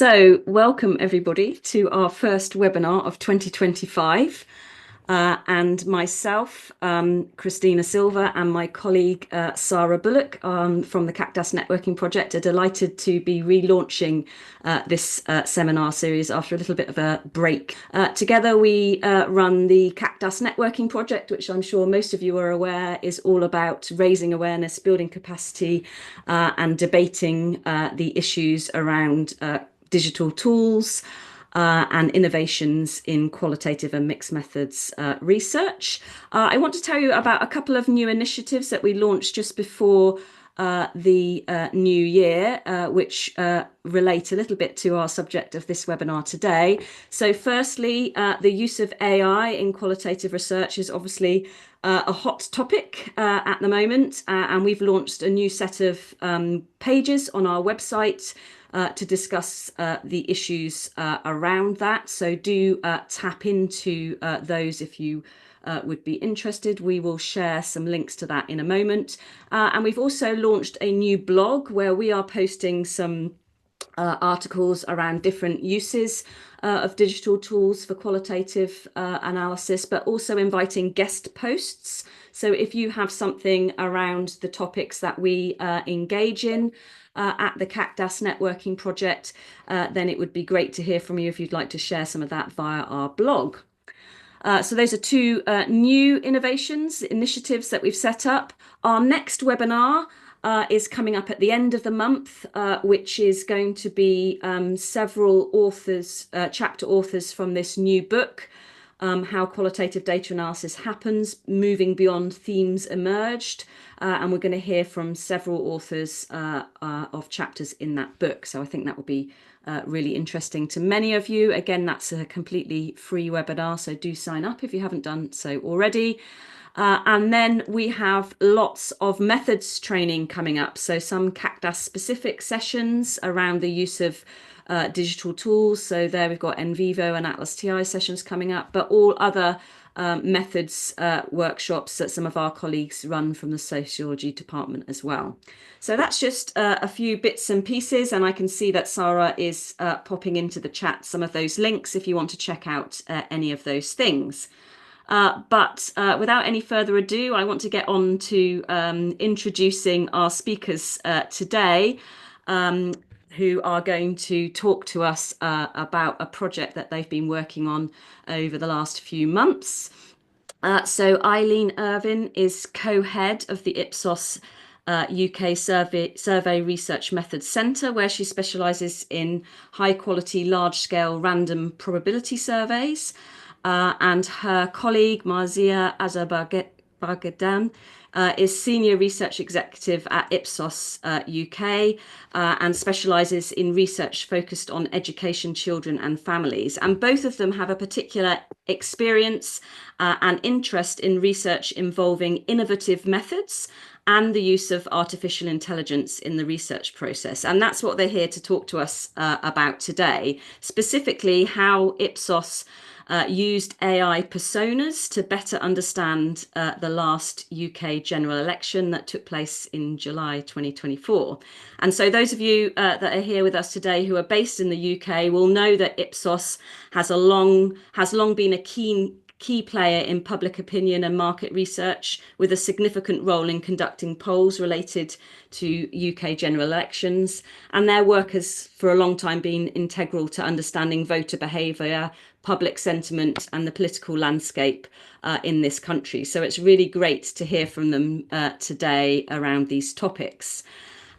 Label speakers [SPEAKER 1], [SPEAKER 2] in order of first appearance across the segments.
[SPEAKER 1] So, welcome everybody to our first webinar of 2025. And myself, Christina Silva, and my colleague Sarah Bulloch from the CAQDAS Networking Project are delighted to be relaunching this seminar series after a little bit of a break. Together we run the CAQDAS Networking Project, which I'm sure most of you are aware is all about raising awareness, building capacity, and debating the issues around digital tools, and innovations in qualitative and mixed methods research. I want to tell you about a couple of new initiatives that we launched just before the new year, which relate a little bit to our subject of this webinar today. So firstly, the use of AI in qualitative research is obviously a hot topic at the moment, and we've launched a new set of pages on our website to discuss the issues around that. So do tap into those if you would be interested. We will share some links to that in a moment. And we've also launched a new blog where we are posting some articles around different uses of digital tools for qualitative analysis, but also inviting guest posts. So if you have something around the topics that we engage in at the CAQDAS Networking Project, then it would be great to hear from you if you'd like to share some of that via our blog. So those are two new initiatives that we've set up. Our next webinar is coming up at the end of the month, which is going to be several authors, chapter authors from this new book, How Qualitative Data Analysis Happens, Moving Beyond Themes Emerged. And we're going to hear from several authors of chapters in that book. So I think that will be really interesting to many of you. Again, that's a completely free webinar, so do sign up if you haven't done so already. And then we have lots of methods training coming up. So some CAQDAS specific sessions around the use of digital tools. So there we've got NVivo and Atlas TI sessions coming up, but all other methods workshops that some of our colleagues run from the sociology department as well. So that's just a few bits and pieces, and I can see that Sarah is popping into the chat some of those links if you want to check out any of those things. But without any further ado, I want to get on to introducing our speakers today, who are going to talk to us about a project that they've been working on over the last few months. So Eileen Irvin is co-head of the Ipsos UK Survey Research Methods Centre, where she specialises in high-quality, large-scale random probability surveys. And her colleague, Marzieh Azarbadegan, is Senior Research Executive at Ipsos UK and specialises in research focused on education, children and families. And both of them have a particular experience and interest in research involving innovative methods and the use of artificial intelligence in the research process. And that's what they're here to talk to us about today, specifically how Ipsos used AI personas to better understand the last UK general election that took place in July 2024. And so those of you that are here with us today who are based in the UK will know that Ipsos has long been a key player in public opinion and market research, with a significant role in conducting polls related to UK general elections. And their work has for a long time been integral to understanding voter behaviour, public sentiment and the political landscape in this country. So it's really great to hear from them today around these topics.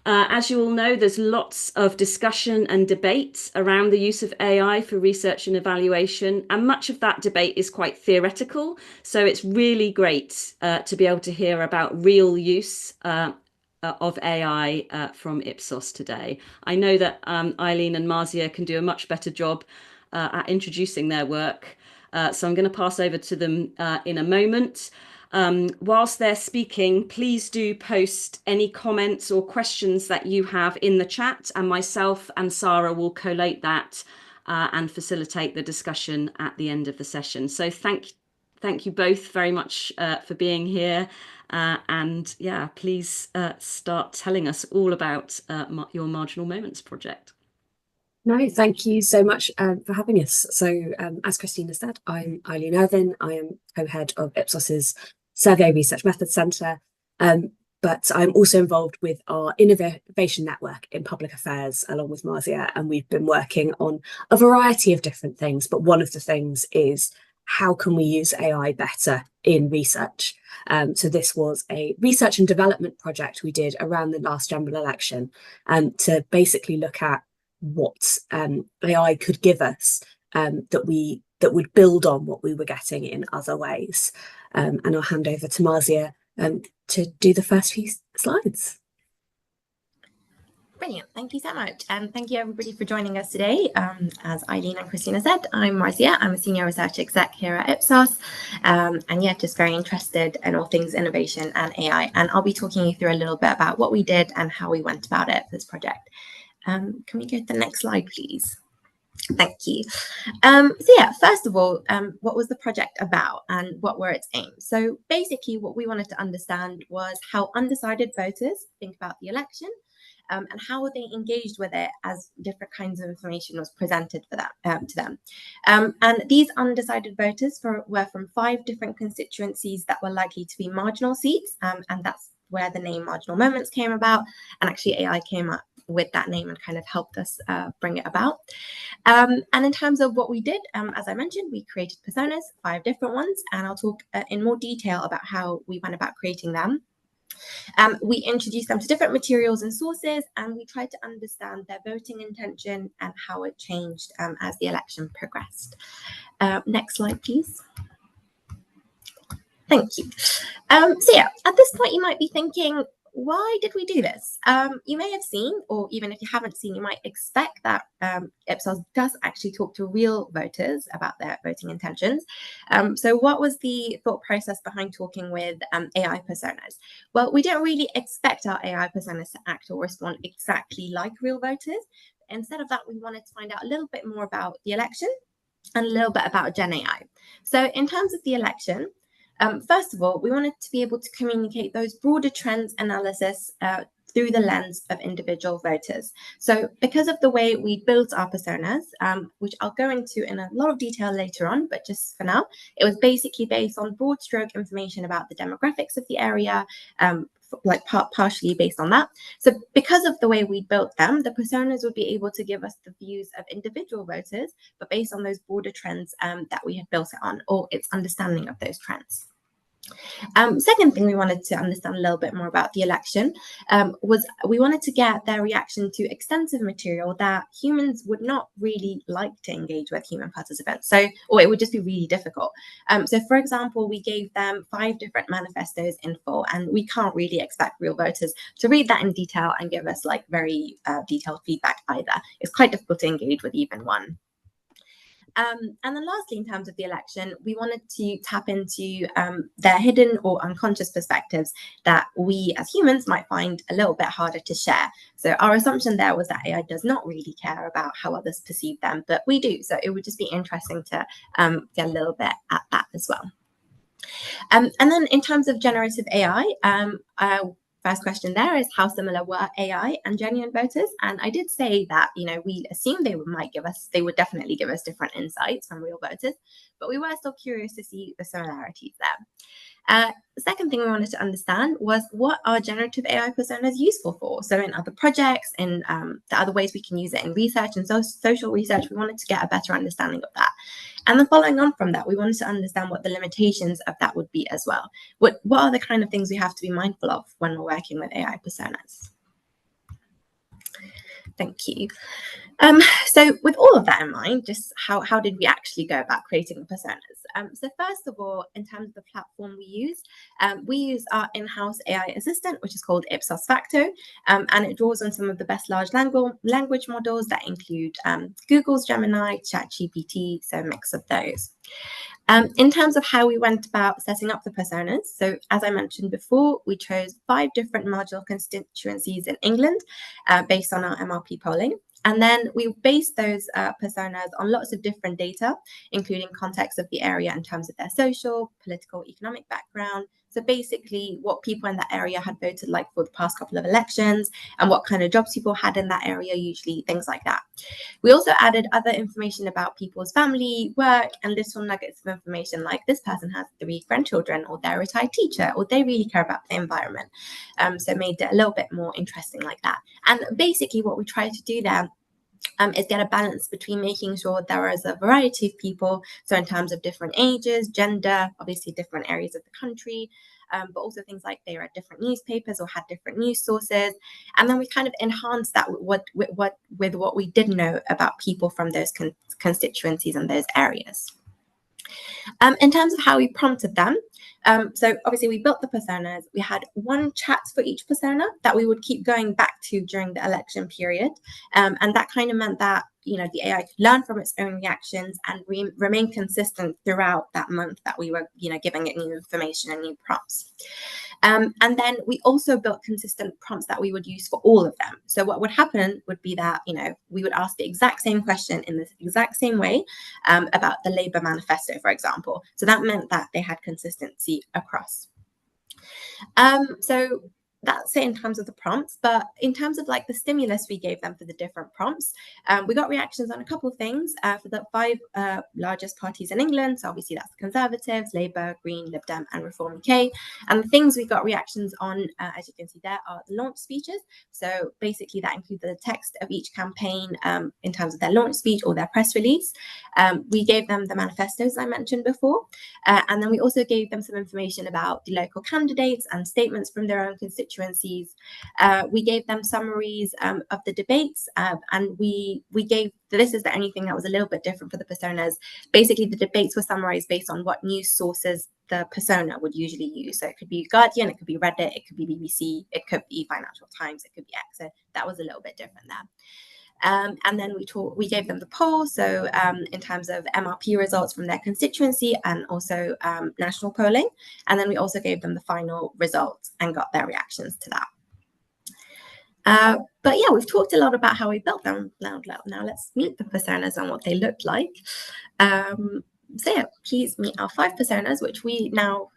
[SPEAKER 1] As you all know, there's lots of discussion and debate around the use of AI for research and evaluation, and much of that debate is quite theoretical. So it's really great to be able to hear about real use of AI from Ipsos today. I know that Eileen and Marzieh can do a much better job at introducing their work. So I'm going to pass over to them in a moment. Whilst they're speaking, please do post any comments or questions that you have in the chat, and myself and Sarah will collate that and facilitate the discussion at the end of the session. So thank you both very much for being here. And yeah, please start telling us all about your Marginal Moments project.
[SPEAKER 2] No, thank you so much for having us. So, as Christina said, I'm Eileen Irvin. I am co-head of Ipsos's Survey Research Methods Centre, but I'm also involved with our innovation network in public affairs, along with Marzieh, and we've been working on a variety of different things. But one of the things is how can we use AI better in research? So this was a research and development project we did around the last general election, to basically look at what AI could give us, that would build on what we were getting in other ways. And I'll hand over to Marzieh to do the first few slides.
[SPEAKER 3] Brilliant. Thank you so much. And thank you everybody for joining us today. As Eileen and Christina said, I'm Marzieh. I'm a senior research exec here at Ipsos. And yeah, just very interested in all things innovation and AI. And I'll be talking you through a little bit about what we did and how we went about it for this project. Can we go to the next slide, please? Thank you. So yeah, first of all, what was the project about and what were its aims? So basically what we wanted to understand was how undecided voters think about the election, and how they engaged with it as different kinds of information was presented for that, to them. And these undecided voters were from 5 different constituencies that were likely to be marginal seats, and that's where the name Marginal Moments came about, and actually AI came up with that name and kind of helped us bring it about. And in terms of what we did, as I mentioned, we created personas, 5 different ones, and I'll talk in more detail about how we went about creating them. We introduced them to different materials and sources, and we tried to understand their voting intention and how it changed as the election progressed. Next slide, please. Thank you. So yeah, at this point you might be thinking, why did we do this? You may have seen, or even if you haven't seen, you might expect that Ipsos does actually talk to real voters about their voting intentions. So what was the thought process behind talking with AI personas? Well, we don't really expect our AI personas to act or respond exactly like real voters. Instead of that, we wanted to find out a little bit more about the election and a little bit about GenAI. So in terms of the election, first of all, we wanted to be able to communicate those broader trends analysis through the lens of individual voters. So because of the way we built our personas, which I'll go into in a lot of detail later on, but just for now, it was basically based on broad stroke information about the demographics of the area, like partially based on that. So because of the way we built them, the personas would be able to give us the views of individual voters, but based on those broader trends that we had built it on, or its understanding of those trends. Second thing we wanted to understand a little bit more about the election was we wanted to get their reaction to extensive material that humans would not really like to engage with human participants. So, or it would just be really difficult. So for example, we gave them 5 different manifestos in full, and we can't really expect real voters to read that in detail and give us like very detailed feedback either. It's quite difficult to engage with even one. And then lastly, in terms of the election, we wanted to tap into their hidden or unconscious perspectives that we as humans might find a little bit harder to share. So our assumption there was that AI does not really care about how others perceive them, but we do. So it would just be interesting to get a little bit at that as well. And then in terms of generative AI, first question there is how similar were AI and genuine voters? And I did say that, you know, we assumed they would definitely give us different insights from real voters, but we were still curious to see the similarities there. The second thing we wanted to understand was what are generative AI personas useful for? So in other projects, in the other ways we can use it in research and social research, we wanted to get a better understanding of that. And then following on from that, we wanted to understand what the limitations of that would be as well. What are the kind of things we have to be mindful of when we're working with AI personas? Thank you. So with all of that in mind, just how did we actually go about creating the personas? So first of all, in terms of the platform we use our in-house AI assistant, which is called Ipsos Facto, and it draws on some of the best large language models that include Google's Gemini, ChatGPT, so a mix of those. In terms of how we went about setting up the personas, so as I mentioned before, we chose 5 different marginal constituencies in England based on our MRP polling. And then we based those personas on lots of different data, including context of the area in terms of their social, political, economic background, So basically what people in that area had voted like for the past couple of elections and what kind of jobs people had in that area, usually things like that. We also added other information about people's family, work, and little nuggets of information like this person has 3 grandchildren, or they're a retired teacher, or they really care about the environment. So it made it a little bit more interesting like that. And basically what we tried to do there is get a balance between making sure there is a variety of people, so in terms of different ages, gender, obviously different areas of the country, but also things like they read different newspapers or had different news sources. And then we kind of enhanced that with what we did know about people from those constituencies and those areas. In terms of how we prompted them, so obviously we built the personas. We had 1 chat for each persona that we would keep going back to during the election period. And that kind of meant that, you know, the AI could learn from its own reactions and remain consistent throughout that month that we were, you know, giving it new information and new prompts. And then we also built consistent prompts that we would use for all of them. So what would happen would be that, you know, we would ask the exact same question in the exact same way about the Labour manifesto, for example. So that meant that they had consistency across. So that's it in terms of the prompts, but in terms of like the stimulus we gave them for the different prompts, we got reactions on a couple of things for the 5 largest parties in England. So obviously that's the Conservatives, Labour, Green, Lib Dem and Reform UK. And the things we got reactions on, as you can see there, are the launch speeches. So basically that includes the text of each campaign in terms of their launch speech or their press release. We gave them the manifestos I mentioned before. And then we also gave them some information about the local candidates and statements from their own constituencies. We gave them summaries of the debates, and we gave, this is the only thing that was a little bit different for the personas. Basically, the debates were summarized based on what news sources the persona would usually use. So it could be Guardian, it could be Reddit, it could be BBC, it could be Financial Times, it could be X. So that was a little bit different there. And then we gave them the poll, so in terms of MRP results from their constituency and also national polling. And then we also gave them the final results and got their reactions to that. But yeah, we've talked a lot about how we built them. Now let's meet the personas and what they looked like. So yeah, please meet our 5 personas, which we now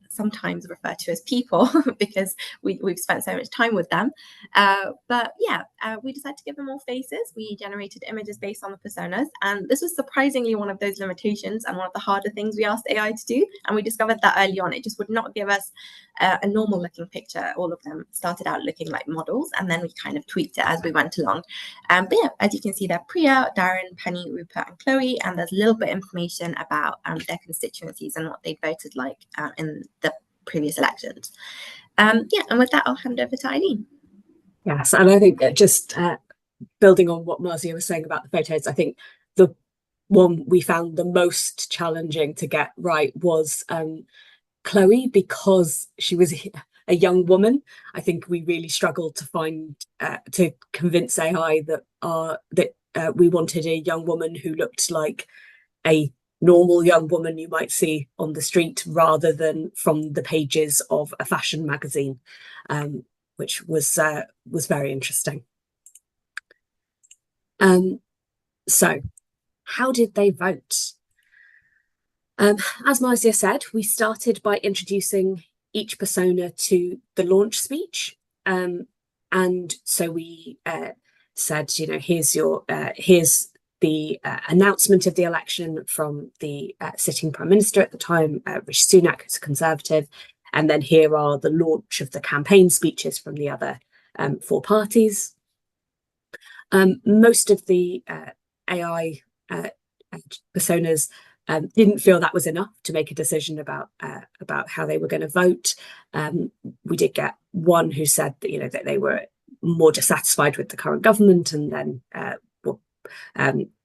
[SPEAKER 3] sometimes refer to as people because we've spent so much time with them. But yeah, we decided to give them all faces. We generated images based on the personas, and this was surprisingly one of those limitations and one of the harder things we asked AI to do. And we discovered that early on, it just would not give us a normal looking picture. All of them started out looking like models, and then we kind of tweaked it as we went along. But yeah, as you can see, they're Priya, Darren, Penny, Rupert, and Chloe, and there's a little bit of information about their constituencies and what they voted like in the previous elections. Yeah, and with that, I'll hand over to Eileen.
[SPEAKER 2] Yes, and I think just building on what Marzieh was saying about the photos, I think the one we found the most challenging to get right was Chloe, because she was a young woman. I think we really struggled to find to convince AI that we wanted a young woman who looked like a normal young woman you might see on the street, rather than from the pages of a fashion magazine, which was very interesting. So how did they vote? As Marzieh said, we started by introducing each persona to the launch speech. And so we said, you know, here's the announcement of the election from the sitting Prime Minister at the time, Rishi Sunak, who's a Conservative. And then here are the launch of the campaign speeches from the other 4 parties. Most of the AI personas didn't feel that was enough to make a decision about how they were going to vote. We did get one who said that, you know, that they were more dissatisfied with the current government, and then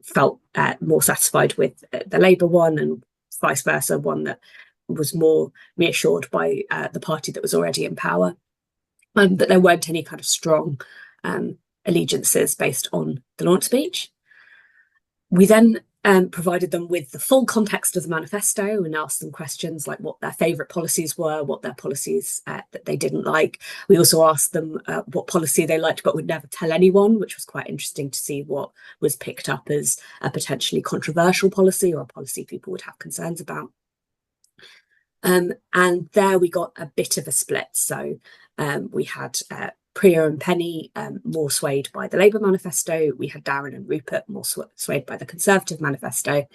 [SPEAKER 2] felt more satisfied with the Labour one, and vice versa, one that was more reassured by the party that was already in power. But there weren't any kind of strong allegiances based on the launch speech. We then provided them with the full context of the manifesto and asked them questions like what their favourite policies were, what their policies that they didn't like. We also asked them what policy they liked but would never tell anyone, which was quite interesting to see what was picked up as a potentially controversial policy or a policy people would have concerns about. And there we got a bit of a split. So we had Priya and Penny more swayed by the Labour manifesto. We had Darren and Rupert more swayed by the Conservative manifesto.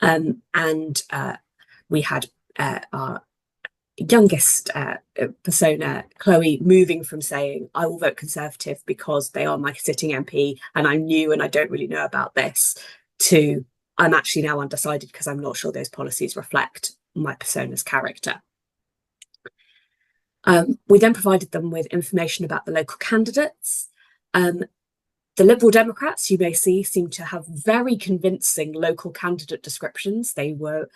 [SPEAKER 2] And we had our youngest persona, Chloe, moving from saying, I will vote Conservative because they are my sitting MP and I'm new and I don't really know about this, to I'm actually now undecided because I'm not sure those policies reflect my persona's character. We then provided them with information about the local candidates. The Liberal Democrats, you may see, seem to have very convincing local candidate descriptions. They were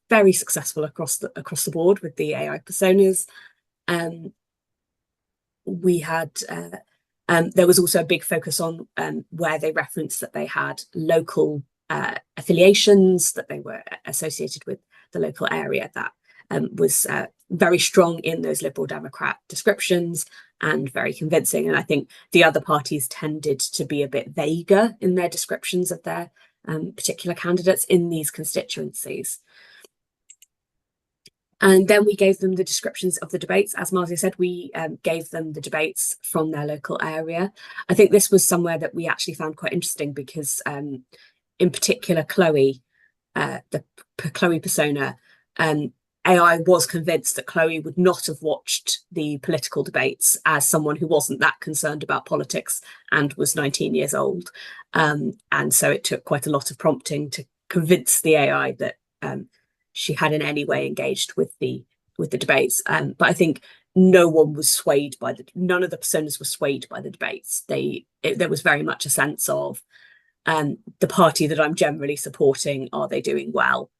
[SPEAKER 2] very successful across the board with the AI personas. We had there was also a big focus on where they referenced that they had local affiliations, that they were associated with the local area. That was very strong in those Liberal Democrat descriptions and very convincing. And I think the other parties tended to be a bit vaguer in their descriptions of their particular candidates in these constituencies. And then we gave them the descriptions of the debates. As Marzieh said, we gave them the debates from their local area. I think this was somewhere that we actually found quite interesting because in particular, Chloe, the Chloe persona, AI was convinced that Chloe would not have watched the political debates as someone who wasn't that concerned about politics and was 19 years old. And so it took quite a lot of prompting to convince the AI that she had in any way engaged with the debates. But I think no one was swayed by none of the personas were swayed by the debates. There was very much a sense of the party that I'm generally supporting, are they doing well,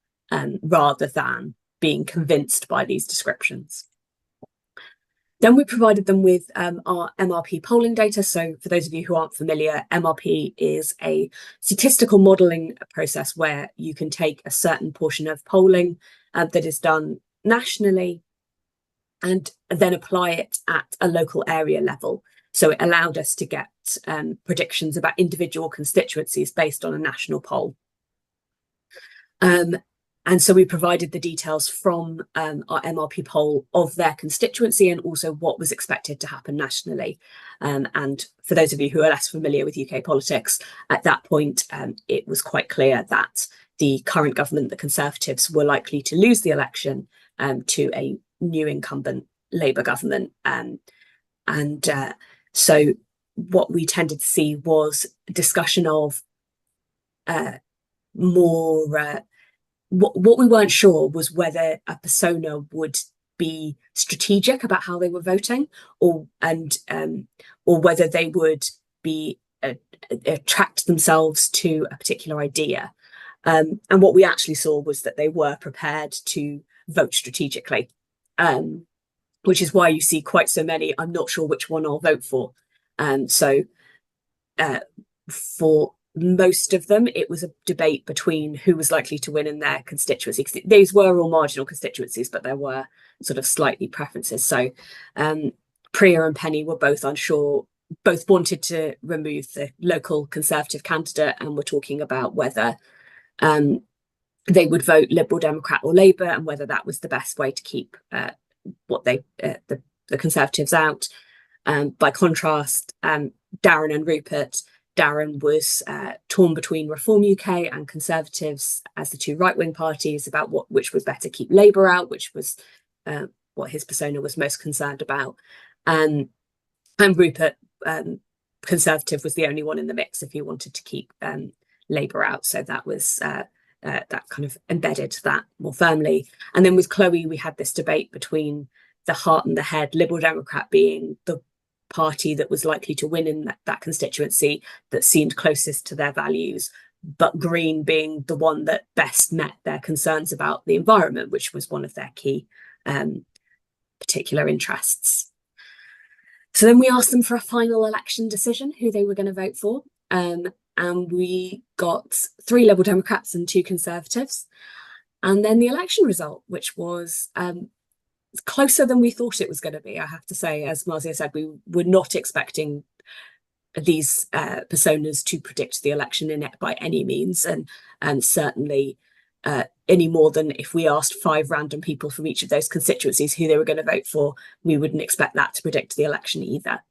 [SPEAKER 2] rather than being convinced by these descriptions. Then we provided them with our MRP polling data. So for those of you who aren't familiar, MRP is a statistical modelling process where you can take a certain portion of polling that is done nationally and then apply it at a local area level. So it allowed us to get predictions about individual constituencies based on a national poll. And so we provided the details from our MRP poll of their constituency and also what was expected to happen nationally. And for those of you who are less familiar with UK politics, at that point, it was quite clear that the current government, the Conservatives, were likely to lose the election to a new incumbent Labour government. So what we tended to see was a discussion of more... What we weren't sure was whether a persona would be strategic about how they were voting, or whether they would be attract themselves to a particular idea. And what we actually saw was that they were prepared to vote strategically, which is why you see quite so many, I'm not sure which one I'll vote for. So for most of them, it was a debate between who was likely to win in their constituency. These were all marginal constituencies, but there were sort of slightly preferences. So Priya and Penny were both unsure, both wanted to remove the local Conservative candidate and were talking about whether they would vote Liberal Democrat or Labour and whether that was the best way to keep the Conservatives out. By contrast, Darren and Rupert, Darren was torn between Reform UK and Conservatives as the two right-wing parties about which was better, keep Labour out, which was what his persona was most concerned about. And Rupert, Conservative, was the only one in the mix if he wanted to keep Labour out. So that was that kind of embedded that more firmly. And then with Chloe, we had this debate between the heart and the head, Liberal Democrat being the party that was likely to win in that constituency that seemed closest to their values, but Green being the one that best met their concerns about the environment, which was one of their key particular interests. So then we asked them for a final election decision, who they were going to vote for. And we got 3 Liberal Democrats and 2 Conservatives. And then the election result, which was closer than we thought it was going to be, I have to say. As Marzieh said, we were not expecting these personas to predict the election in it by any means, and certainly any more than if we asked 5 random people from each of those constituencies who they were going to vote for. We wouldn't expect that to predict the election either.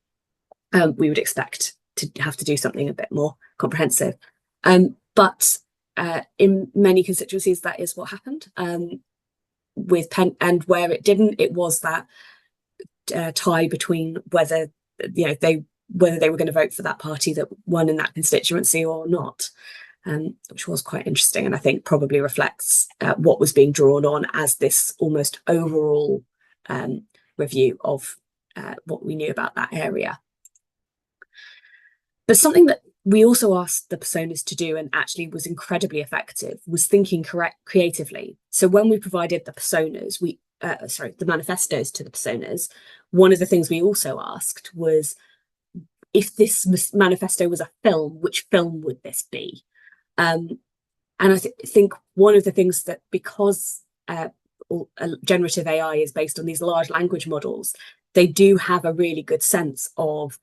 [SPEAKER 2] We would expect to have to do something a bit more comprehensive. But in many constituencies, that is what happened. With Penn, and where it didn't, it was that tie between whether they were going to vote for that party that won in that constituency or not, which was quite interesting, and I think probably reflects what was being drawn on as this almost overall review of what we knew about that area. But something that we also asked the personas to do, and actually was incredibly effective, was thinking creatively. So when we provided the personas, the manifestos to the personas, one of the things we also asked was, if this manifesto was a film, which film would this be? And I think one of the things that, because generative AI is based on these large language models, they do have a really good sense of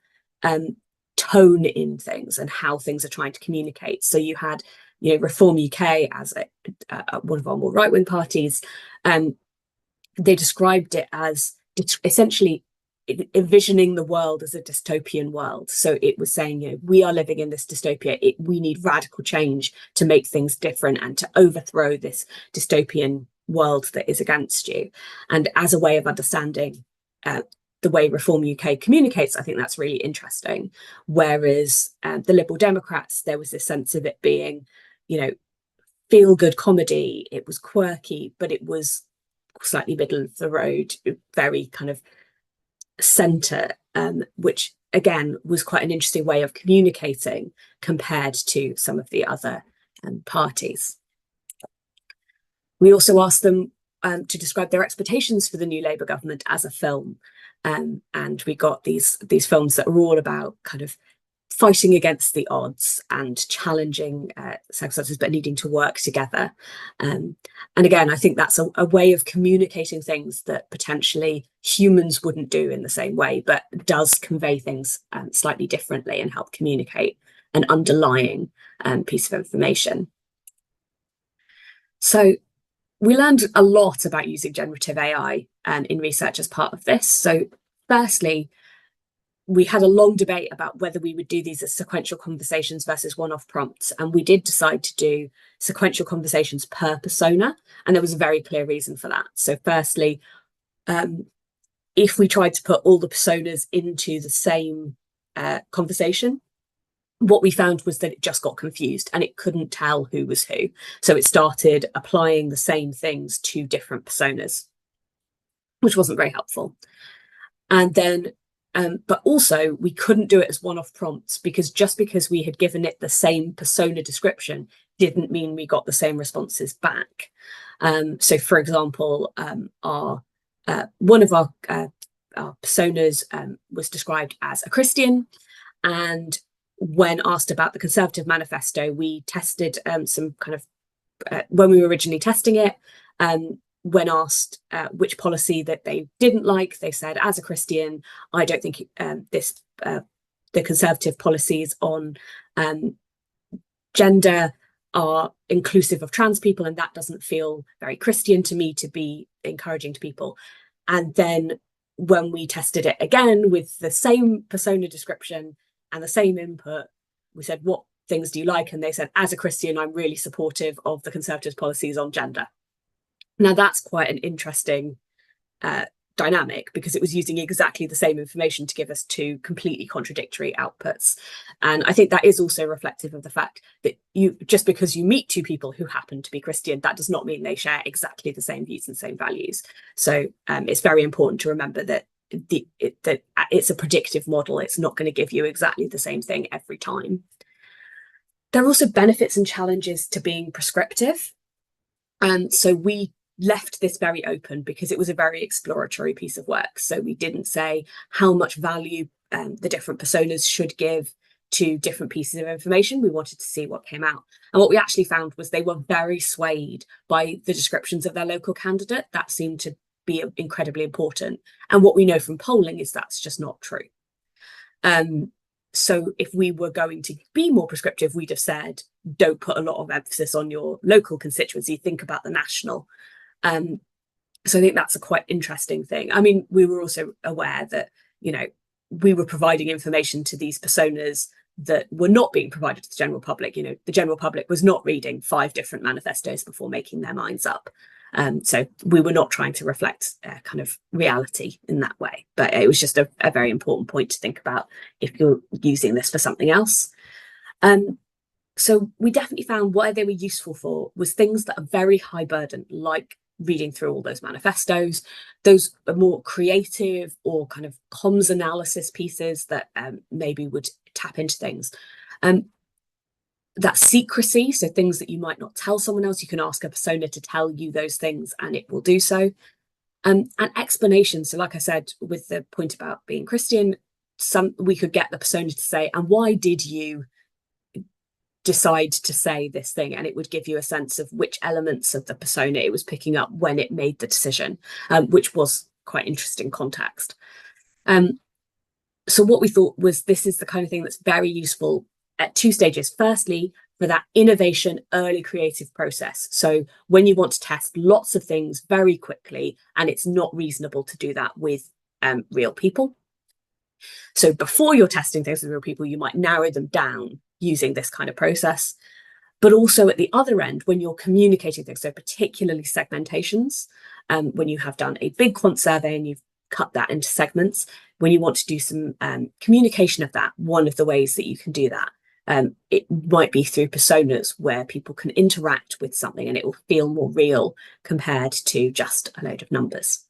[SPEAKER 2] tone in things and how things are trying to communicate. So you had, Reform UK as one of our more right-wing parties, they described it as essentially envisioning the world as a dystopian world. So it was saying, we are living in this dystopia. We need radical change to make things different and to overthrow this dystopian world that is against you. And as a way of understanding the way Reform UK communicates, I think that's really interesting. Whereas the Liberal Democrats, there was this sense of it being, feel-good comedy. It was quirky, but it was slightly middle of the road, very kind of centre, which again was quite an interesting way of communicating compared to some of the other parties. We also asked them to describe their expectations for the new Labour government as a film. And we got these films that are all about kind of fighting against the odds and challenging circumstances, but needing to work together. And again, I think that's a way of communicating things that potentially humans wouldn't do in the same way, but does convey things slightly differently and help communicate an underlying piece of information. So we learned a lot about using generative AI in research as part of this. So firstly, we had a long debate about whether we would do these as sequential conversations versus one-off prompts. And we did decide to do sequential conversations per persona. And there was a very clear reason for that. So firstly, if we tried to put all the personas into the same conversation, what we found was that it just got confused and it couldn't tell who was who. So it started applying the same things to different personas, which wasn't very helpful. And then, but also we couldn't do it as one-off prompts, because just because we had given it the same persona description didn't mean we got the same responses back. So for example, one of our personas was described as a Christian, and when asked about the Conservative manifesto, we tested some kind of, when we were originally testing it, when asked which policy that they didn't like, they said, as a Christian, I don't think the Conservative policies on gender are inclusive of trans people, and that doesn't feel very Christian to me to be encouraging to people. And then when we tested it again with the same persona description and the same input, we said, what things do you like? And they said, as a Christian, I'm really supportive of the Conservative policies on gender. Now, that's quite an interesting dynamic, because it was using exactly the same information to give us 2 completely contradictory outputs. And I think that is also reflective of the fact that just because you meet 2 people who happen to be Christian, that does not mean they share exactly the same views and same values. So it's very important to remember that that it's a predictive model. It's not going to give you exactly the same thing every time. There are also benefits and challenges to being prescriptive. And so we left this very open because it was a very exploratory piece of work. So we didn't say how much value the different personas should give to different pieces of information. We wanted to see what came out. And what we actually found was they were very swayed by the descriptions of their local candidate. That seemed to be incredibly important. And what we know from polling is that's just not true. So if we were going to be more prescriptive, we'd have said, don't put a lot of emphasis on your local constituency, think about the national. So I think that's a quite interesting thing. I mean, we were also aware that, we were providing information to these personas that were not being provided to the general public. The general public was not reading 5 different manifestos before making their minds up. So we were not trying to reflect kind of reality in that way. But it was just a very important point to think about if you're using this for something else. So we definitely found what they were useful for was things that are very high burden, like reading through all those manifestos. Those are more creative or kind of comms analysis pieces that maybe would tap into things. That secrecy, so things that you might not tell someone else, you can ask a persona to tell you those things and it will do so. And explanation, so like I said, with the point about being Christian, we could get the persona to say, and why did you decide to say this thing? And it would give you a sense of which elements of the persona it was picking up when it made the decision, which was quite interesting context. So what we thought was this is the kind of thing that's very useful at 2 stages. Firstly, for that innovation, early creative process. So when you want to test lots of things very quickly, and it's not reasonable to do that with real people. So before you're testing things with real people, you might narrow them down using this kind of process. But also at the other end, when you're communicating things, so particularly segmentations, when you have done a big quant survey and you've cut that into segments, when you want to do some communication of that, one of the ways that you can do that, it might be through personas where people can interact with something and it will feel more real compared to just a load of numbers.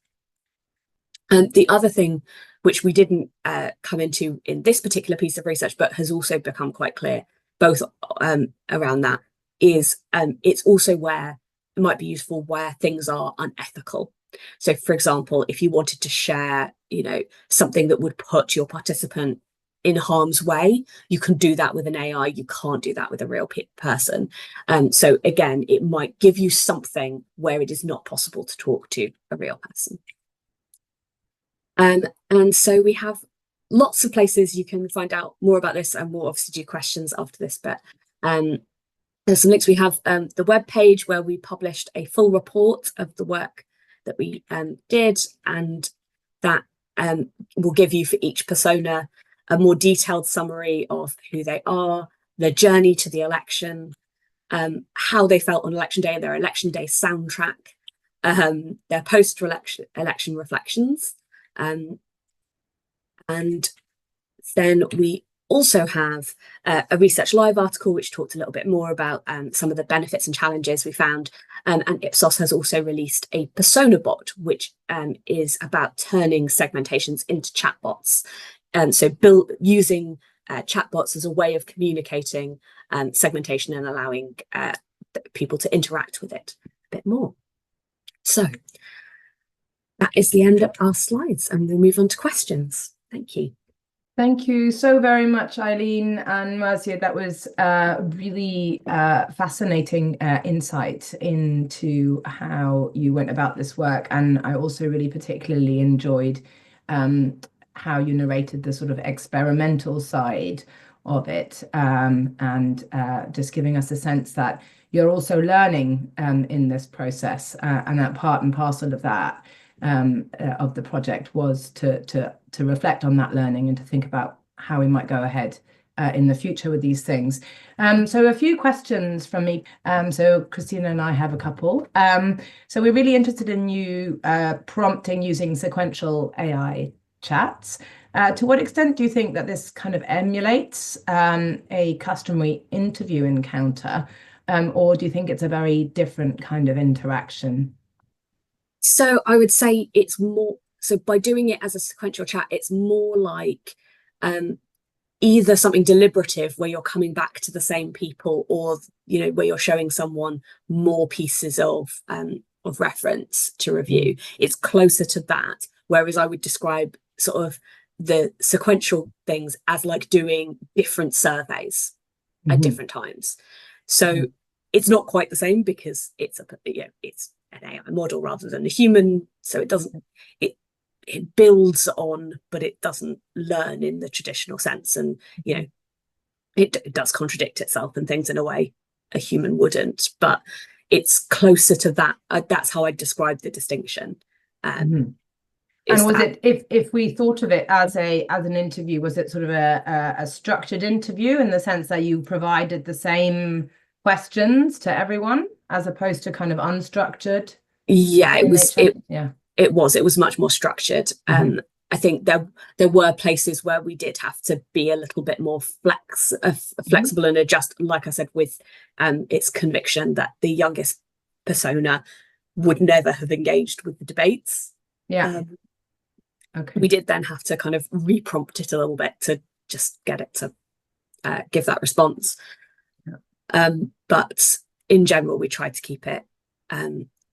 [SPEAKER 2] And the other thing, which we didn't come into in this particular piece of research, but has also become quite clear, both around that, is it's also where it might be useful where things are unethical. So, for example, if you wanted to share, something that would put your participant in harm's way, you can do that with an AI. You can't do that with a real person. So again, it might give you something where it is not possible to talk to a real person. And so we have lots of places you can find out more about this, and we'll obviously do questions after this, but there's some links. We have the web page where we published a full report of the work that we did, and that will give you for each persona a more detailed summary of who they are, their journey to the election, how they felt on election day, their election day soundtrack, their post-election reflections. And then we also have a Research Live article which talked a little bit more about some of the benefits and challenges we found. And Ipsos has also released a persona bot, which is about turning segmentations into chatbots. So using chatbots as a way of communicating segmentation and allowing people to interact with it a bit more. So that is the end of our slides, and we'll move on to questions. Thank you.
[SPEAKER 4] Thank you so very much, Eileen and Marzieh. That was really fascinating insight into how you went about this work. And I also really particularly enjoyed how you narrated the sort of experimental side of it, and just giving us a sense that you're also learning in this process, and that part and parcel of that of the project was to reflect on that learning and to think about how we might go ahead in the future with these things. So a few questions from me. So Christina and I have a couple. So we're really interested in you prompting using sequential AI chats. To what extent do you think that this kind of emulates a customary interview encounter, or do you think it's a very different kind of interaction?
[SPEAKER 2] So I would say it's more, so by doing it as a sequential chat, it's more like either something deliberative where you're coming back to the same people, or, where you're showing someone more pieces of reference to review. It's closer to that. Whereas I would describe sort of the sequential things as like doing different surveys at different times. So it's not quite the same because it's it's an AI model rather than a human, so it builds on, but it doesn't learn in the traditional sense, and it does contradict itself and things in a way, a human wouldn't, but it's closer to that. That's how I describe the distinction.
[SPEAKER 4] And was it, if we thought of it as an interview, was it sort of a structured interview in the sense that you provided the same questions to everyone as opposed to kind of unstructured?
[SPEAKER 2] Yeah, it was much more structured. I think there were places where we did have to be a little bit more flexible and adjust, like I said, with its conviction that the youngest persona would never have engaged with the debates. We did then have to kind of reprompt it a little bit to just get it to give that response. But in general, we tried to keep it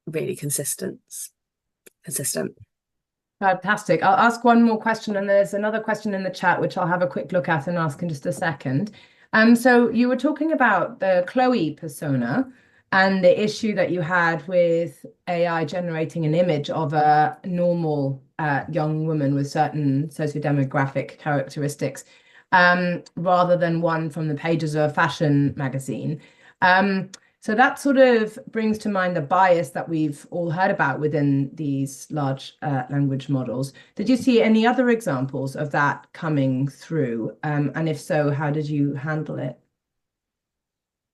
[SPEAKER 2] really consistent.
[SPEAKER 4] Fantastic. I'll ask one more question, and there's another question in the chat which I'll have a quick look at and ask in just a second. So you were talking about the Chloe persona and the issue that you had with AI generating an image of a normal young woman with certain sociodemographic characteristics, rather than one from the pages of a fashion magazine. So that sort of brings to mind the bias that we've all heard about within these large language models. Did you see any other examples of that coming through? And if so, how did you handle it?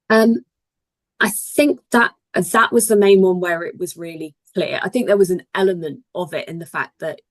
[SPEAKER 2] I think that was the main one where it was really clear. I think there was an element of it in the fact that,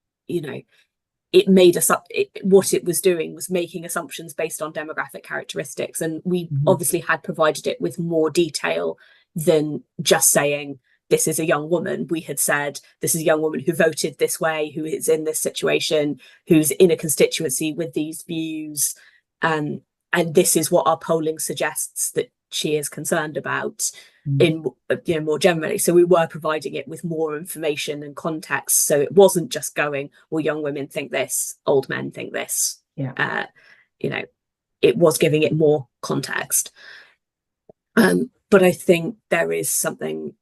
[SPEAKER 2] it made us up. What it was doing was making assumptions based on demographic characteristics, and we obviously had provided it with more detail than just saying this is a young woman. We had said this is a young woman who voted this way, who is in this situation, who's in a constituency with these views, and this is what our polling suggests that she is concerned about in more generally. So we were providing it with more information and context, so it wasn't just going, well, young women think this, old men think this. It was giving it more context. But I think there is something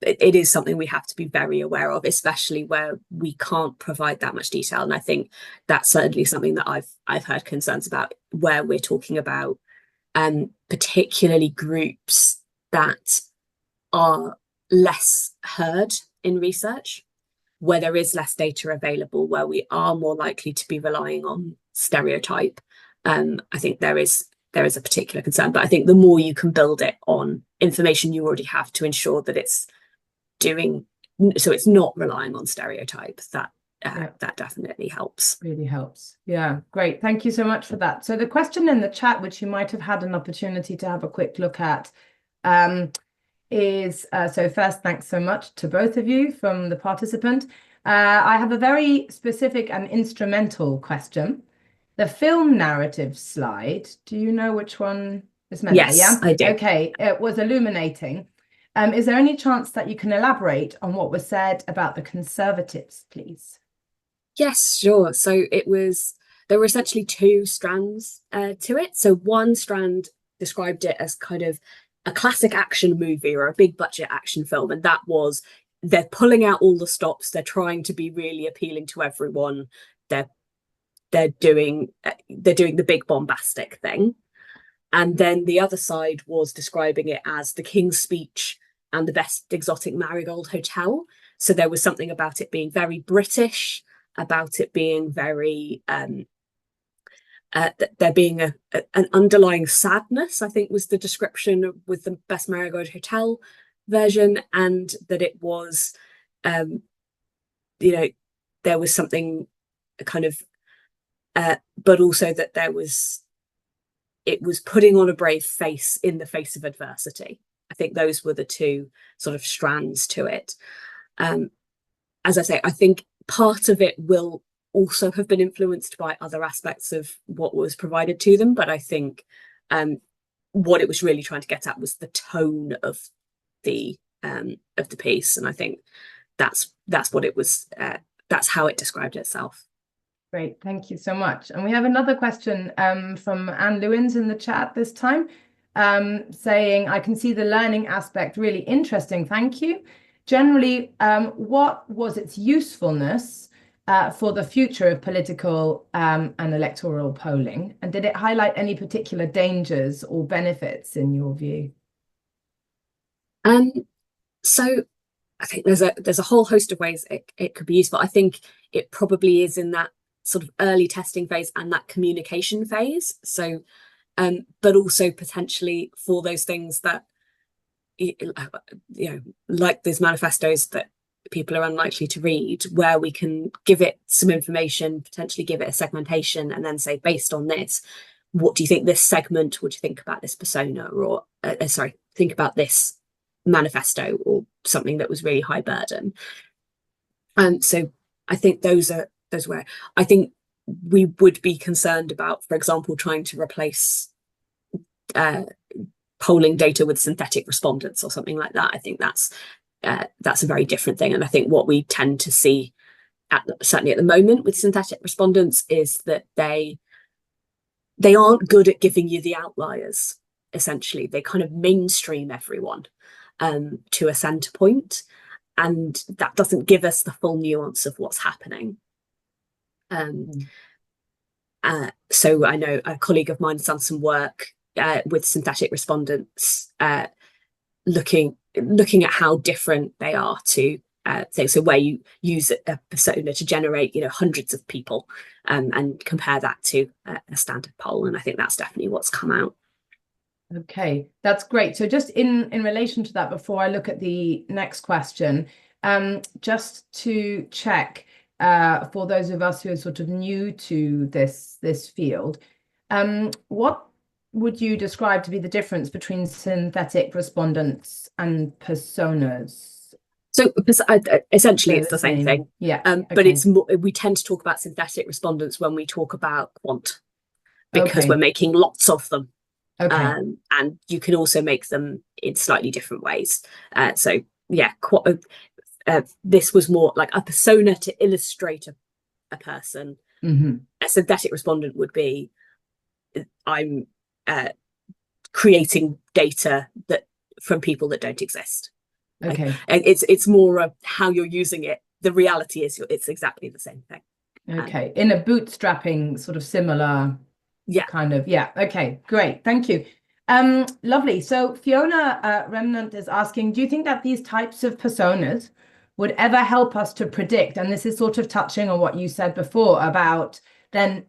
[SPEAKER 2] it is something we have to be very aware of, especially where we can't provide that much detail. And I think that's certainly something that I've heard concerns about, where we're talking about particularly groups that are less heard in research, where there is less data available, where we are more likely to be relying on stereotype. I think there is a particular concern, but I think the more you can build it on information you already have to ensure that it's doing so, it's not relying on stereotype, that definitely helps.
[SPEAKER 4] Really helps. Yeah, great. Thank you so much for that. So the question in the chat, which you might have had an opportunity to have a quick look at, is, so first, thanks so much to both of you from the participant. I have a very specific and instrumental question. The film narrative slide, do you know which one is meant?
[SPEAKER 2] Yes,
[SPEAKER 4] yeah?
[SPEAKER 2] I do.
[SPEAKER 4] Okay, it was illuminating. Is there any chance that you can elaborate on what was said about the Conservatives, please?
[SPEAKER 2] Yes, sure. So there were essentially two strands to it. So one strand described it as kind of a classic action movie or a big budget action film, and that was, they're pulling out all the stops, they're trying to be really appealing to everyone, they're doing the big bombastic thing. And then the other side was describing it as the King's Speech and the Best Exotic Marigold Hotel. So there was something about it being very British, about it being very there being an underlying sadness, I think was the description with the Best Marigold Hotel version, and that it was there was something kind of but also that it was putting on a brave face in the face of adversity. I think those were the two sort of strands to it. As I say, I think part of it will also have been influenced by other aspects of what was provided to them, but I think what it was really trying to get at was the tone of the piece, and I think that's what it was. That's how it described itself.
[SPEAKER 4] Great, thank you so much. And we have another question from Anne Lewins in the chat this time, saying, I can see the learning aspect really interesting, thank you. Generally, what was its usefulness for the future of political and electoral polling? And did it highlight any particular dangers or benefits in your view?
[SPEAKER 2] So I think there's a whole host of ways it could be useful. I think it probably is in that sort of early testing phase and that communication phase. So, but also potentially for those things that, like those manifestos that people are unlikely to read, where we can give it some information, potentially give it a segmentation, and then say, based on this, what do you think this segment would think about this persona, or think about this manifesto, or something that was really high burden. So I think those where I think we would be concerned about, for example, trying to replace polling data with synthetic respondents or something like that. I think that's a very different thing. And I think what we tend to see, certainly at the moment with synthetic respondents, is that they aren't good at giving you the outliers. Essentially, they kind of mainstream everyone to a centre point, and that doesn't give us the full nuance of what's happening. So I know a colleague of mine's done some work with synthetic respondents, looking at how different they are to things. So where you use a persona to generate, hundreds of people, and compare that to a standard poll. And I think that's definitely what's come out.
[SPEAKER 4] Okay, that's great. So just in relation to that, before I look at the next question, just to check for those of us who are sort of new to this field, what would you describe to be the difference between synthetic respondents and personas?
[SPEAKER 2] So essentially, it's the same thing.
[SPEAKER 4] Yeah.
[SPEAKER 2] But it's more, we tend to talk about synthetic respondents when we talk about quant, because we're making lots of them.
[SPEAKER 4] Okay.
[SPEAKER 2] And you can also make them in slightly different ways. So yeah, this was more like a persona to illustrate a person.
[SPEAKER 4] Mm-hmm.
[SPEAKER 2] A synthetic respondent would be, I'm creating data that from people that don't exist.
[SPEAKER 4] Okay.
[SPEAKER 2] And it's more how you're using it. The reality is it's exactly the same thing.
[SPEAKER 4] Okay. In a bootstrapping sort of similar kind of, okay, great, thank you. Lovely. So Fiona Remnant is asking, do you think that these types of personas would ever help us to predict, and this is sort of touching on what you said before about then,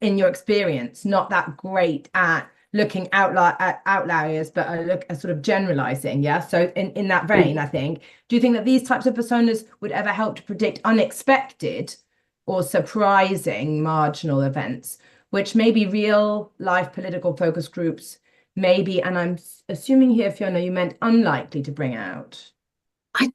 [SPEAKER 4] in your experience, not that great at looking at outliers, but a sort of generalizing, so in that vein, I think, do you think that these types of personas would ever help to predict unexpected or surprising marginal events, which maybe real life political focus groups maybe, and I'm assuming here, Fiona, you meant unlikely to bring out?
[SPEAKER 2] I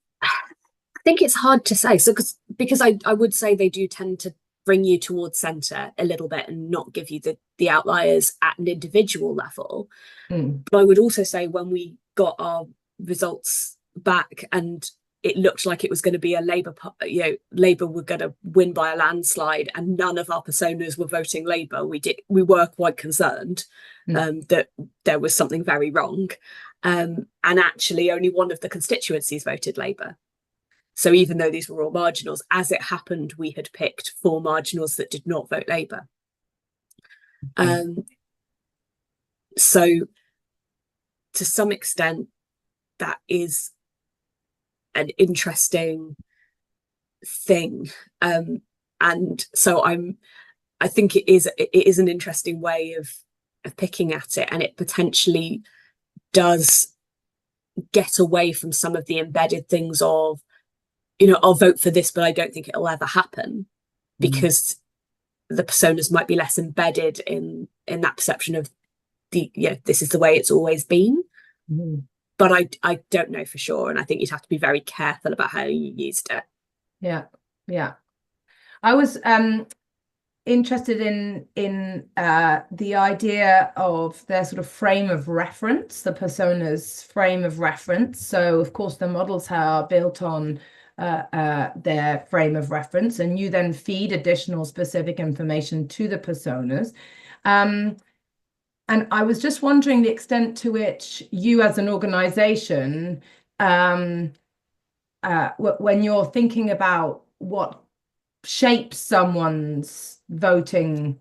[SPEAKER 2] think it's hard to say. So because I would say they do tend to bring you towards centre a little bit and not give you the outliers at an individual level. But I would also say when we got our results back and it looked like it was going to be a Labour, Labour were going to win by a landslide, and none of our personas were voting Labour, we were quite concerned that there was something very wrong. And actually only one of the constituencies voted Labour. So even though these were all marginals, as it happened, we had picked 4 marginals that did not vote Labour. So to some extent, that is an interesting thing. And so I think it is an interesting way of picking at it, and it potentially does get away from some of the embedded things of, I'll vote for this, but I don't think it'll ever happen, because the personas might be less embedded in that perception of this is the way it's always been. But I don't know for sure, and I think you'd have to be very careful about how you used it.
[SPEAKER 4] Yeah. I was interested in the idea of their sort of frame of reference, the persona's frame of reference. So of course the models are built on their frame of reference, and you then feed additional specific information to the personas. And I was just wondering the extent to which you as an organization, when you're thinking about what shape someone's voting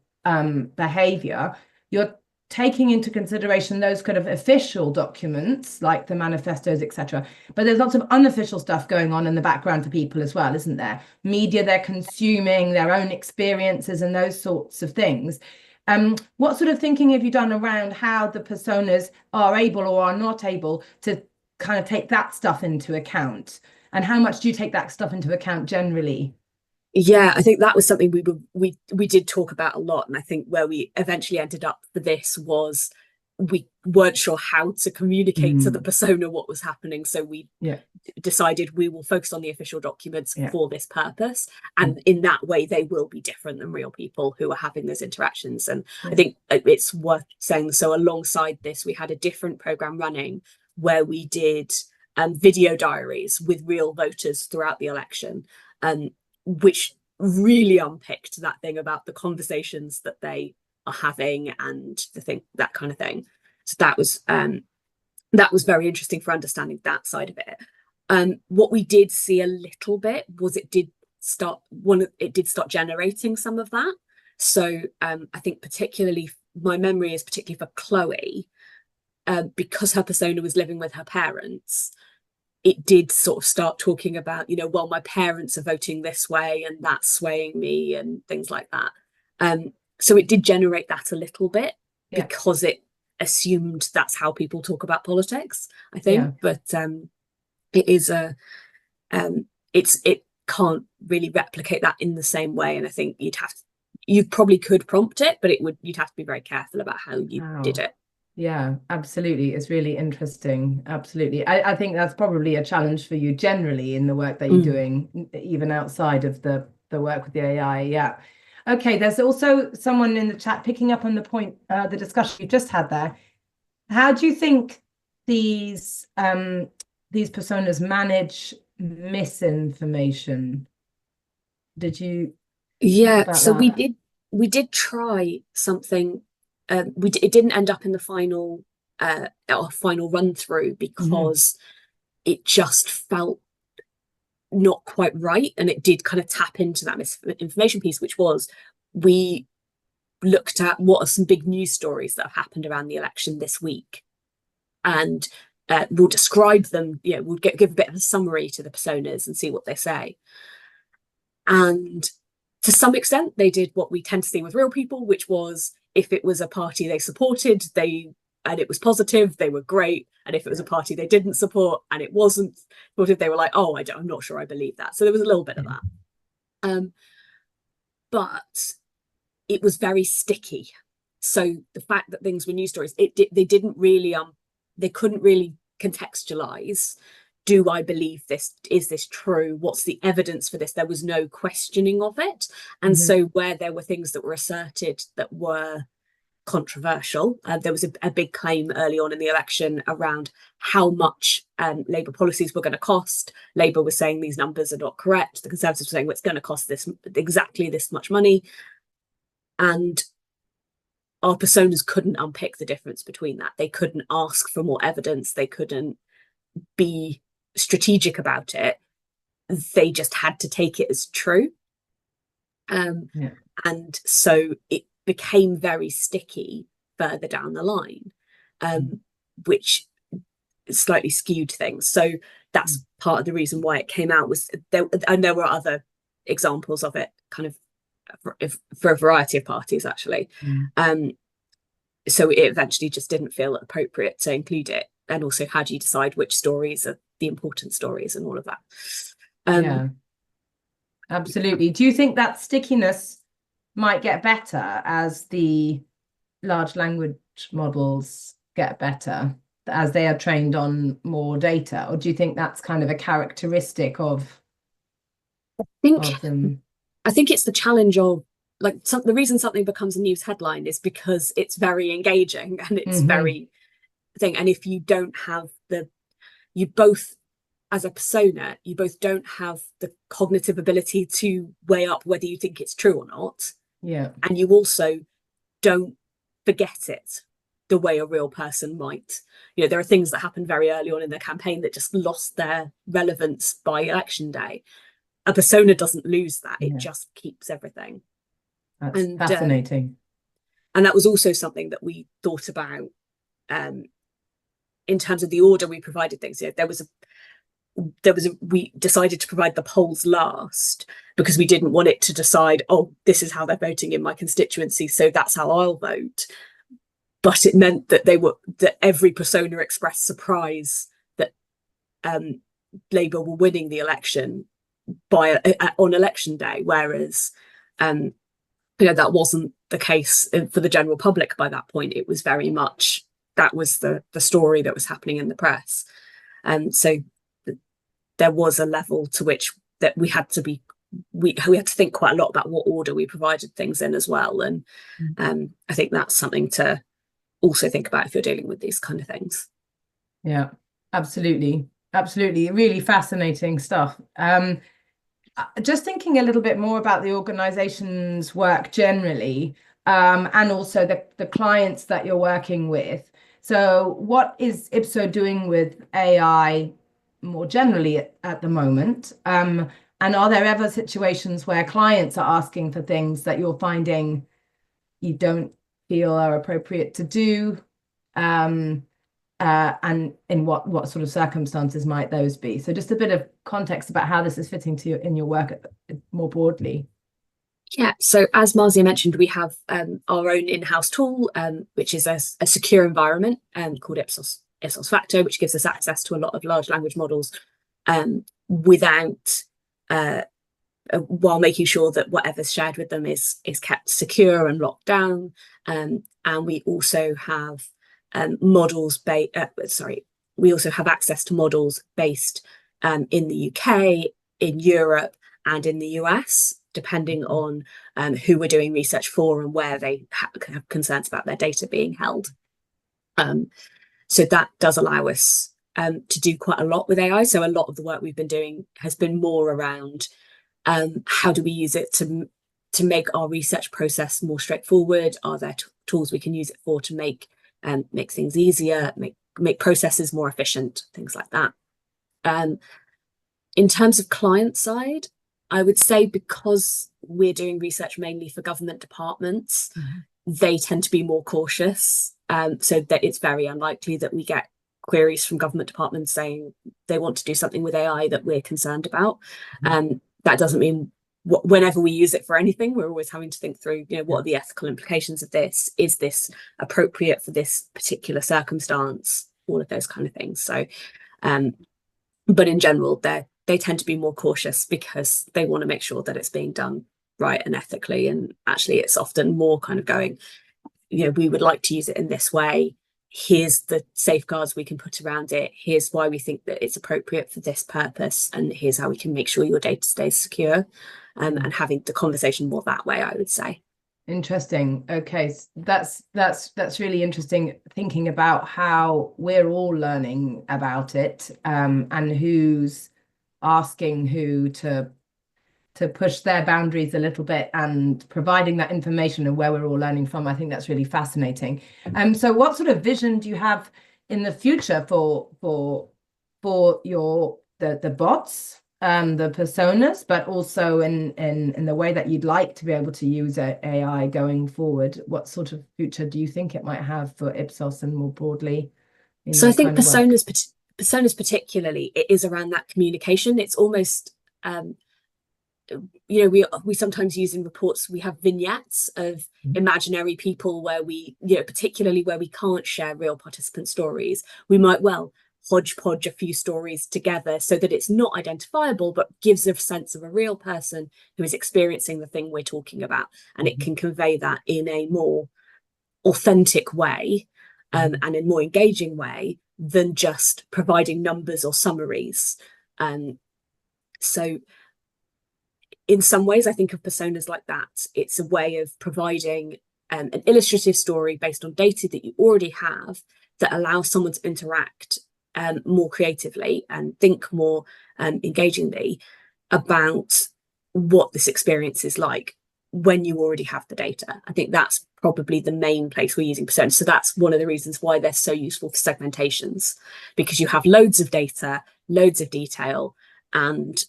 [SPEAKER 4] behavior, you're taking into consideration those kind of official documents like the manifestos, etc. But there's lots of unofficial stuff going on in the background for people as well, isn't there? Media they're consuming, their own experiences and those sorts of things. What sort of thinking have you done around how the personas are able or are not able to kind of take that stuff into account? And how much do you take that stuff into account generally?
[SPEAKER 2] Yeah, I think that was something we did talk about a lot, and I think where we eventually ended up for this was we weren't sure how to communicate to the persona what was happening, so we decided we will focus on the official documents for this purpose, and in that way they will be different than real people who are having those interactions. And I think it's worth saying, so alongside this we had a different program running where we did video diaries with real voters throughout the election, which really unpicked that thing about the conversations that they are having and that kind of thing. So that was very interesting for understanding that side of it. What we did see a little bit was it did start generating some of that. So I think particularly my memory is particularly for Chloe, because her persona was living with her parents. It did sort of start talking about, well, my parents are voting this way and that's swaying me and things like that. So it did generate that a little bit because it assumed that's how people talk about politics, I think. But it is it can't really replicate that in the same way. And I think you probably could prompt it, but you'd have to be very careful about how you did it.
[SPEAKER 4] Yeah, absolutely. It's really interesting. Absolutely. I think that's probably a challenge for you generally in the work that you're doing, even outside of the work with the AI. Yeah. Okay, there's also someone in the chat picking up on the point, the discussion you just had there. How do you think these personas manage misinformation? Did you?
[SPEAKER 2] Yeah, so we did try something. It didn't end up in the final run through because it just felt not quite right, and it did kind of tap into that misinformation piece, which was we looked at what are some big news stories that have happened around the election this week, and we'll describe them. We'll give a bit of a summary to the personas and see what they say. And to some extent, they did what we tend to see with real people, which was if it was a party they supported, and it was positive, they were great. And if it was a party they didn't support and it wasn't supportive, they were like, oh, I'm not sure I believe that. So there was a little bit of that. But it was very sticky. So the fact that things were news stories, they couldn't really contextualize. Do I believe this? Is this true? What's the evidence for this? There was no questioning of it. And so where there were things that were asserted that were controversial, there was a big claim early on in the election around how much Labour policies were going to cost. Labour was saying these numbers are not correct. The Conservatives were saying, well, it's going to cost exactly this much money. And our personas couldn't unpick the difference between that. They couldn't ask for more evidence. They couldn't be strategic about it. They just had to take it as true. And so it became very sticky further down the line, which slightly skewed things. So that's part of the reason why it came out was there, and there were other examples of it kind of for a variety of parties actually. So it eventually just didn't feel appropriate to include it. And also, how do you decide which stories are the important stories and all of that?
[SPEAKER 4] Yeah, absolutely. Do you think that stickiness might get better as the large language models get better, as they are trained on more data? Or do you think that's kind of a characteristic of them?
[SPEAKER 2] I think it's the challenge of the reason something becomes a news headline is because it's very engaging and it's very thing. And if you don't have you both as a persona, you both don't have the cognitive ability to weigh up whether you think it's true or not.
[SPEAKER 4] Yeah.
[SPEAKER 2] And you also don't forget it the way a real person might. There are things that happened very early on in the campaign that just lost their relevance by election day. a persona doesn't lose that. It
[SPEAKER 4] Yeah.
[SPEAKER 2] just keeps everything.
[SPEAKER 4] That's fascinating.
[SPEAKER 2] And that was also something that we thought about in terms of the order we provided things. You know, we decided to provide the polls last because we didn't want it to decide, oh, this is how they're voting in my constituency, so that's how I'll vote. But it meant that that every persona expressed surprise that Labour were winning the election on election day, whereas you know, that wasn't the case for the general public by that point. It was very much that was the story that was happening in the press, and so there was a level to which that we had to think quite a lot about what order we provided things in as well. And I think that's something to also think about if you're dealing with these kind of things.
[SPEAKER 4] Yeah, absolutely. Really fascinating stuff. Just thinking a little bit more about the organization's work generally, and also the clients that you're working with. So what is Ipso doing with AI more generally at the moment? And are there ever situations where clients are asking for things that you're finding you don't feel are appropriate to do? And in what sort of circumstances might those be? So just a bit of context about how this is fitting to in your work more broadly.
[SPEAKER 2] Yeah, so as Marzieh mentioned, we have our own in-house tool, which is a secure environment called Ipsos Facto, which gives us access to a lot of large language models without while making sure that whatever's shared with them is kept secure and locked down. And we also have we also have access to models based in the UK, in Europe, and in the US, depending on who we're doing research for and where they have concerns about their data being held. So that does allow us to do quite a lot with AI. So a lot of the work we've been doing has been more around how do we use it to make our research process more straightforward? Are there tools we can use it for to make things easier, make processes more efficient, things like that. In terms of client side, I would say because we're doing research mainly for government departments, they tend to be more cautious. So that it's very unlikely that we get queries from government departments saying they want to do something with AI that we're concerned about. That doesn't mean whenever we use it for anything, we're always having to think through, you know, what are the ethical implications of this? Is this appropriate for this particular circumstance? All of those kind of things. So, but in general, they tend to be more cautious because they want to make sure that it's being done right and ethically. And actually, it's often more kind of going, you know, we would like to use it in this way. Here's the safeguards we can put around it. Here's why we think that it's appropriate for this purpose. And here's how we can make sure your data stays secure. And having the conversation more that way, I would say.
[SPEAKER 4] Interesting. Okay, that's really interesting, thinking about how we're all learning about it, and who's asking who to push their boundaries a little bit and providing that information and where we're all learning from. I think that's really fascinating. So what sort of vision do you have in the future for the bots, the personas, but also in the way that you'd like to be able to use AI going forward? What sort of future do you think it might have for Ipsos and more broadly?
[SPEAKER 2] So I think personas particularly, it is around that communication. It's almost you know, we sometimes use in reports, we have vignettes of imaginary people where we, you know, particularly where we can't share real participant stories, we might hodgepodge a few stories together so that it's not identifiable, but gives a sense of a real person who is experiencing the thing we're talking about. And it can convey that in a more authentic way, and a more engaging way than just providing numbers or summaries. So in some ways, I think of personas like that. It's a way of providing an illustrative story based on data that you already have that allows someone to interact more creatively and think more engagingly about what this experience is like when you already have the data. I think that's probably the main place we're using personas. So that's one of the reasons why they're so useful for segmentations, because you have loads of data, loads of detail, and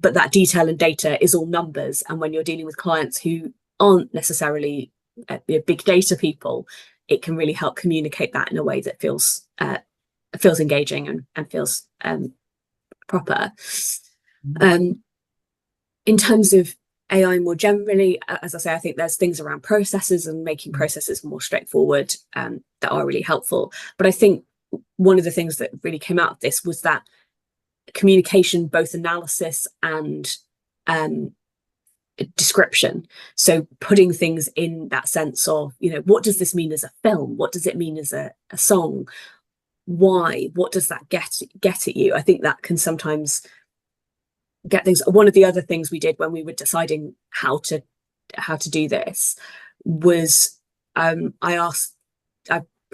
[SPEAKER 2] but that detail and data is all numbers. And when you're dealing with clients who aren't necessarily big data people, it can really help communicate that in a way that feels engaging and feels proper. In terms of AI more generally, as I say, I think there's things around processes and making processes more straightforward that are really helpful. But I think one of the things that really came out of this was that communication, both analysis and description. So putting things in that sense of, what does this mean as a film? What does it mean as a song? Why? What does that get at you? I think that can sometimes get things. One of the other things we did when we were deciding how to do this was I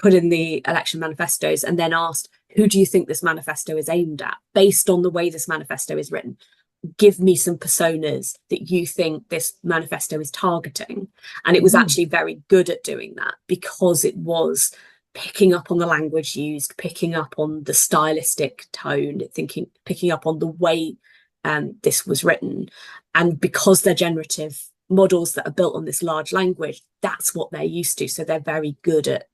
[SPEAKER 2] put in the election manifestos and then asked, who do you think this manifesto is aimed at based on the way this manifesto is written? Give me some personas that you think this manifesto is targeting. And it was actually very good at doing that, because it was picking up on the language used, picking up on the stylistic tone, picking up on the way this was written. And because they're generative models that are built on this large language, that's what they're used to. So they're very good at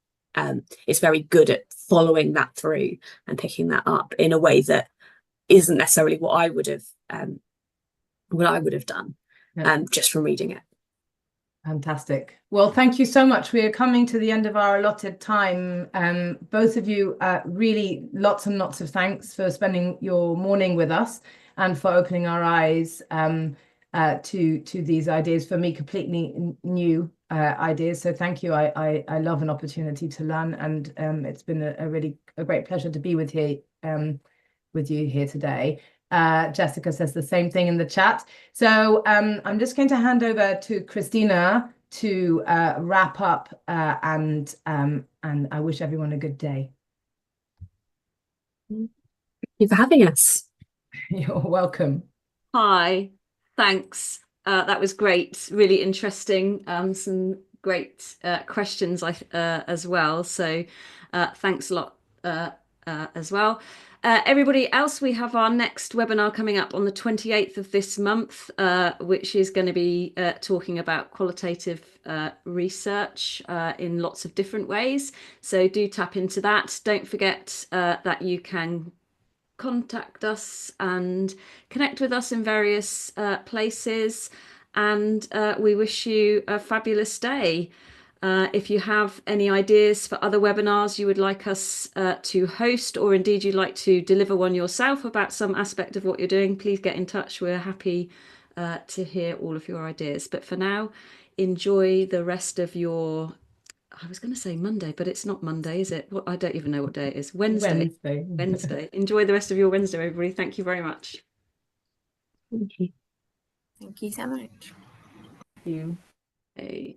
[SPEAKER 2] it's very good at following that through and picking that up in a way that isn't necessarily what I would have done just from reading it.
[SPEAKER 4] Fantastic. Well, thank you so much. We are coming to the end of our allotted time. Both of you, really lots and lots of thanks for spending your morning with us and for opening our eyes to these ideas, for me completely new ideas. So thank you. I love an opportunity to learn, and it's been a great pleasure to be with you here today. Jessica says the same thing in the chat. So I'm just going to hand over to Christina to wrap up, and I wish everyone a good day.
[SPEAKER 2] Thank you for having us.
[SPEAKER 4] You're welcome.
[SPEAKER 1] Hi, thanks. That was great, really interesting. Some great questions as well. So thanks a lot as well. Everybody else, we have our next webinar coming up on the 28th of this month, which is going to be talking about qualitative research in lots of different ways. So do tap into that. Don't forget that you can contact us and connect with us in various places. And we wish you a fabulous day. If you have any ideas for other webinars you would like us to host, or indeed you'd like to deliver one yourself about some aspect of what you're doing, please get in touch. We're happy to hear all of your ideas. But for now, enjoy the rest of your, I was going to say Monday, but it's not Monday, is it? I don't even know what day it is. Wednesday. Enjoy the rest of your Wednesday, everybody. Thank you very much.
[SPEAKER 2] Thank you.
[SPEAKER 3] Thank you so much.
[SPEAKER 1] Thank you.